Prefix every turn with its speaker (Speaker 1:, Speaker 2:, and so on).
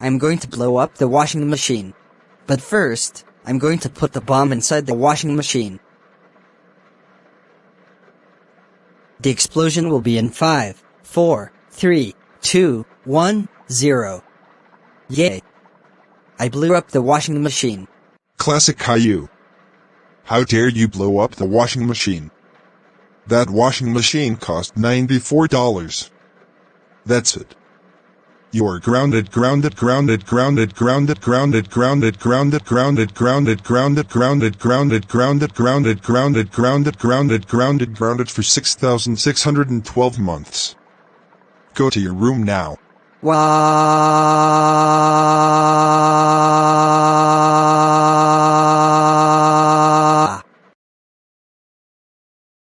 Speaker 1: I'm going to blow up the washing machine. But first, I'm going to put the bomb inside the washing machine. The explosion will be in 5, 4, 3, 2, 1, 0. Yay! I blew up the washing machine.
Speaker 2: Classic Caillou. How dare you blow up the washing machine? That washing machine cost $94. That's it. You're grounded, grounded, grounded, grounded, grounded, grounded, grounded, grounded, grounded, grounded, grounded, grounded, grounded, grounded, grounded, grounded, grounded, grounded, grounded, grounded for 6,612 months. Go to your room now.
Speaker 1: Wow.